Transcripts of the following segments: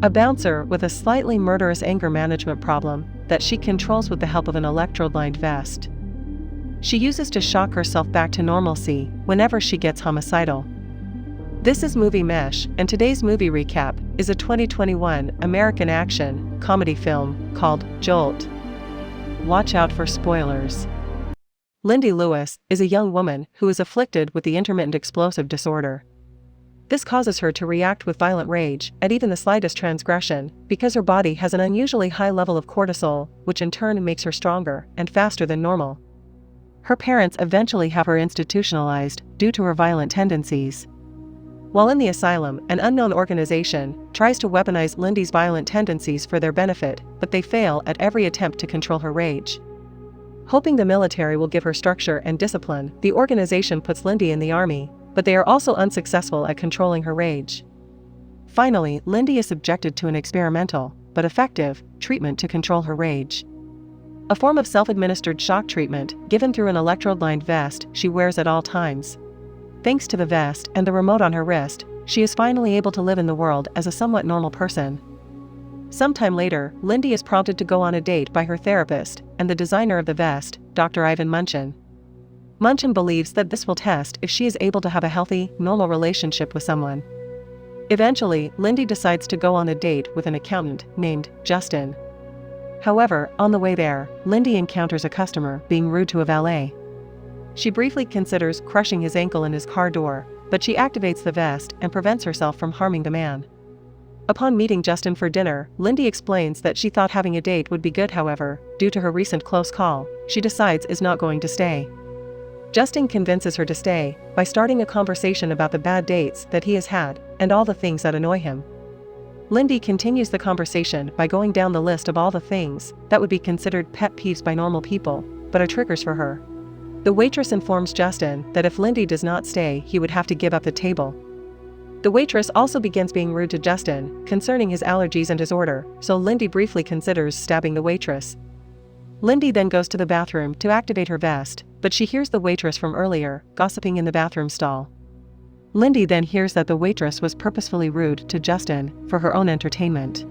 a bouncer with a slightly murderous anger management problem that she controls with the help of an electrode-lined vest. She uses to shock herself back to normalcy whenever she gets homicidal. This is Movie Mesh, and today's movie recap is a 2021 American action comedy film called Jolt. Watch out for spoilers. Lindy Lewis is a young woman who is afflicted with the intermittent explosive disorder. This causes her to react with violent rage at even the slightest transgression because her body has an unusually high level of cortisol, which in turn makes her stronger and faster than normal. Her parents eventually have her institutionalized due to her violent tendencies. While in the asylum, an unknown organization tries to weaponize Lindy's violent tendencies for their benefit, but they fail at every attempt to control her rage. Hoping the military will give her structure and discipline, the organization puts Lindy in the army, but they are also unsuccessful at controlling her rage. Finally, Lindy is subjected to an experimental, but effective, treatment to control her rage. A form of self-administered shock treatment given through an electrode-lined vest she wears at all times. Thanks to the vest and the remote on her wrist, she is finally able to live in the world as a somewhat normal person. Sometime later, Lindy is prompted to go on a date by her therapist and the designer of the vest, Dr. Ivan Munchin. Munchin believes that this will test if she is able to have a healthy, normal relationship with someone. Eventually, Lindy decides to go on a date with an accountant named Justin. However, on the way there, Lindy encounters a customer being rude to a valet. She briefly considers crushing his ankle in his car door, but she activates the vest and prevents herself from harming the man. Upon meeting Justin for dinner, Lindy explains that she thought having a date would be good. However, due to her recent close call, she decides is not going to stay. Justin convinces her to stay by starting a conversation about the bad dates that he has had and all the things that annoy him. Lindy continues the conversation by going down the list of all the things that would be considered pet peeves by normal people, but are triggers for her. The waitress informs Justin that if Lindy does not stay, he would have to give up the table. The waitress also begins being rude to Justin concerning his allergies and his order, so Lindy briefly considers stabbing the waitress. Lindy then goes to the bathroom to activate her vest, but she hears the waitress from earlier gossiping in the bathroom stall. Lindy then hears that the waitress was purposefully rude to Justin for her own entertainment.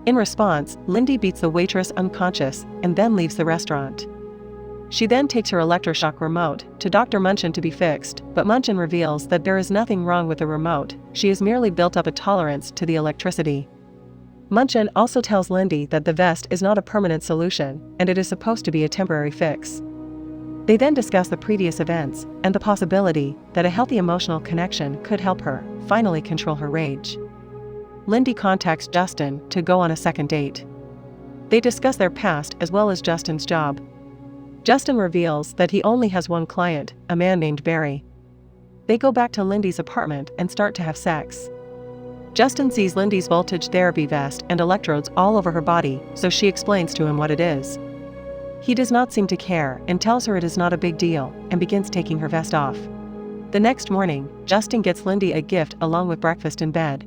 In response, Lindy beats the waitress unconscious and then leaves the restaurant. She then takes her electroshock remote to Dr. Munchin to be fixed, but Munchin reveals that there is nothing wrong with the remote, she has merely built up a tolerance to the electricity. Munchin also tells Lindy that the vest is not a permanent solution, and it is supposed to be a temporary fix. They then discuss the previous events and the possibility that a healthy emotional connection could help her finally control her rage. Lindy contacts Justin to go on a second date. They discuss their past as well as Justin's job. Justin reveals that he only has one client, a man named Barry. They go back to Lindy's apartment and start to have sex. Justin sees Lindy's voltage therapy vest and electrodes all over her body, so she explains to him what it is. He does not seem to care and tells her it is not a big deal and begins taking her vest off. The next morning, Justin gets Lindy a gift along with breakfast in bed.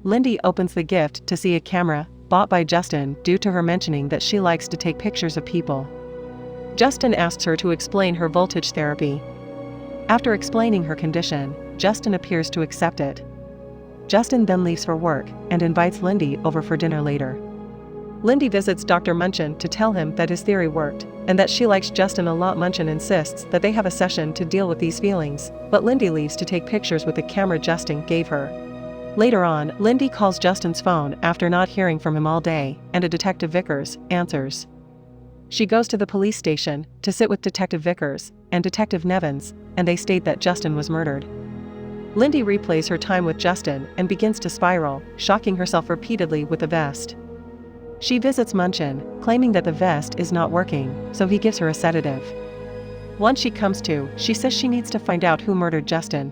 Lindy opens the gift to see a camera bought by Justin due to her mentioning that she likes to take pictures of people. Justin asks her to explain her voltage therapy. After explaining her condition, Justin appears to accept it. Justin then leaves for work and invites Lindy over for dinner later. Lindy visits Dr. Munchin to tell him that his theory worked and that she likes Justin a lot. Munchin insists that they have a session to deal with these feelings, but Lindy leaves to take pictures with the camera Justin gave her. Later on, Lindy calls Justin's phone after not hearing from him all day, and a Detective Vickers answers. She goes to the police station to sit with Detective Vickers and Detective Nevins, and they state that Justin was murdered. Lindy replays her time with Justin and begins to spiral, shocking herself repeatedly with the vest. She visits Munchin, claiming that the vest is not working, so he gives her a sedative. Once she comes to, she says she needs to find out who murdered Justin.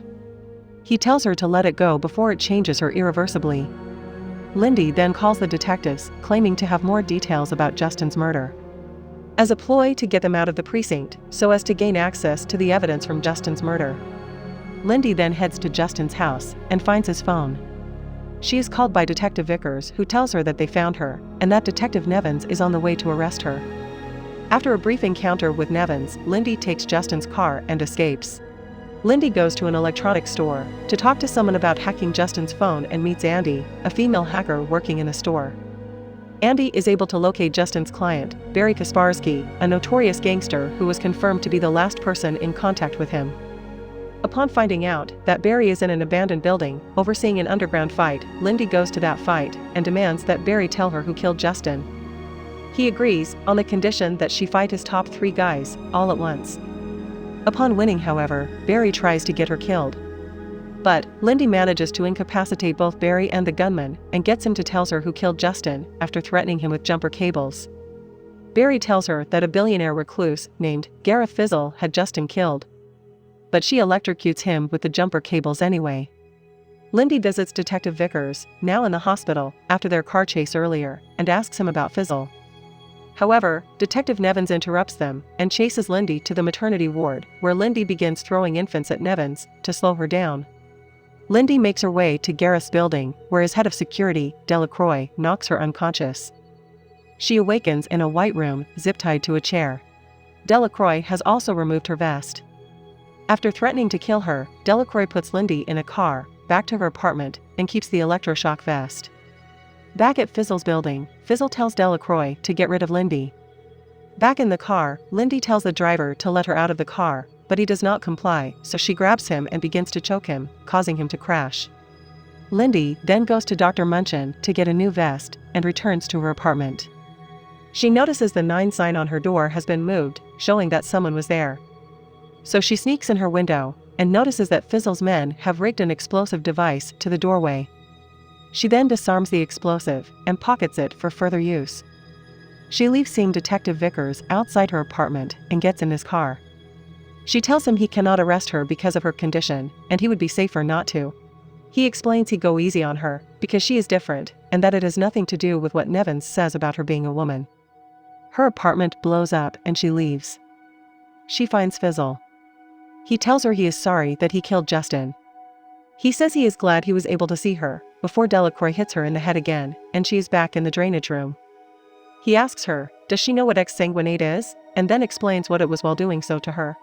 He tells her to let it go before it changes her irreversibly. Lindy then calls the detectives, claiming to have more details about Justin's murder. As a ploy to get them out of the precinct, so as to gain access to the evidence from Justin's murder. Lindy then heads to Justin's house and finds his phone. She is called by Detective Vickers, who tells her that they found her, and that Detective Nevins is on the way to arrest her. After a brief encounter with Nevins, Lindy takes Justin's car and escapes. Lindy goes to an electronics store to talk to someone about hacking Justin's phone and meets Andy, a female hacker working in the store. Andy is able to locate Justin's client, Barry Kaspersky, a notorious gangster who was confirmed to be the last person in contact with him. Upon finding out that Barry is in an abandoned building, overseeing an underground fight, Lindy goes to that fight and demands that Barry tell her who killed Justin. He agrees, on the condition that she fight his top 3 guys, all at once. Upon winning, however, Barry tries to get her killed. But Lindy manages to incapacitate both Barry and the gunman and gets him to tell her who killed Justin after threatening him with jumper cables. Barry tells her that a billionaire recluse named Gareth Fizzle had Justin killed. But she electrocutes him with the jumper cables anyway. Lindy visits Detective Vickers, now in the hospital, after their car chase earlier, and asks him about Fizzle. However, Detective Nevins interrupts them and chases Lindy to the maternity ward, where Lindy begins throwing infants at Nevins to slow her down. Lindy makes her way to Gareth's building, where his head of security, Delacroix, knocks her unconscious. She awakens in a white room, zip-tied to a chair. Delacroix has also removed her vest. After threatening to kill her, Delacroix puts Lindy in a car, back to her apartment, and keeps the electroshock vest. Back at Fizzle's building, Fizzle tells Delacroix to get rid of Lindy. Back in the car, Lindy tells the driver to let her out of the car, but he does not comply, so she grabs him and begins to choke him, causing him to crash. Lindy then goes to Dr. Munchin to get a new vest, and returns to her apartment. She notices the 9 sign on her door has been moved, showing that someone was there. So she sneaks in her window, and notices that Fizzle's men have rigged an explosive device to the doorway. She then disarms the explosive, and pockets it for further use. She leaves seeing Detective Vickers outside her apartment, and gets in his car. She tells him he cannot arrest her because of her condition, and he would be safer not to. He explains he'd go easy on her, because she is different, and that it has nothing to do with what Nevins says about her being a woman. Her apartment blows up and she leaves. She finds Fizzle. He tells her he is sorry that he killed Justin. He says he is glad he was able to see her, before Delacroix hits her in the head again, and she is back in the drainage room. He asks her, does she know what exsanguinate is, and then explains what it was while doing so to her.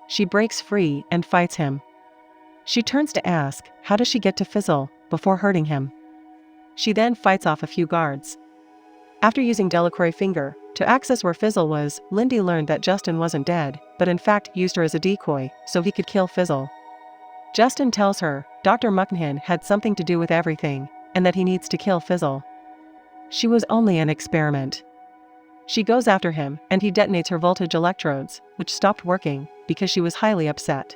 She breaks free and fights him. She turns to ask, how does she get to Fizzle, before hurting him? She then fights off a few guards. After using Delacroix's finger to access where Fizzle was, Lindy learned that Justin wasn't dead, but in fact used her as a decoy, so he could kill Fizzle. Justin tells her Dr. Munchin had something to do with everything, and that he needs to kill Fizzle. She was only an experiment. She goes after him, and he detonates her voltage electrodes, which stopped working, because she was highly upset.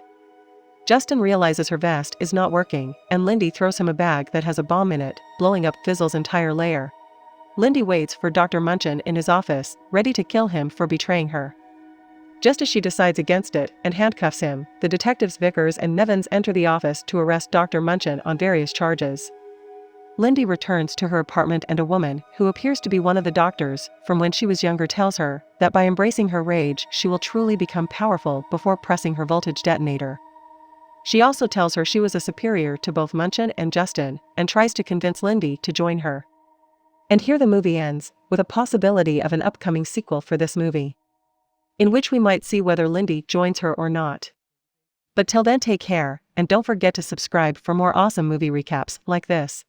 Justin realizes her vest is not working, and Lindy throws him a bag that has a bomb in it, blowing up Fizzle's entire lair. Lindy waits for Dr. Munchin in his office, ready to kill him for betraying her. Just as she decides against it and handcuffs him, the detectives Vickers and Nevins enter the office to arrest Dr. Munchin on various charges. Lindy returns to her apartment, and a woman, who appears to be one of the doctors from when she was younger, tells her that by embracing her rage she will truly become powerful before pressing her voltage detonator. She also tells her she was a superior to both Munchin and Justin, and tries to convince Lindy to join her. And here the movie ends, with a possibility of an upcoming sequel for this movie, in which we might see whether Lindy joins her or not. But till then, take care, and don't forget to subscribe for more awesome movie recaps like this.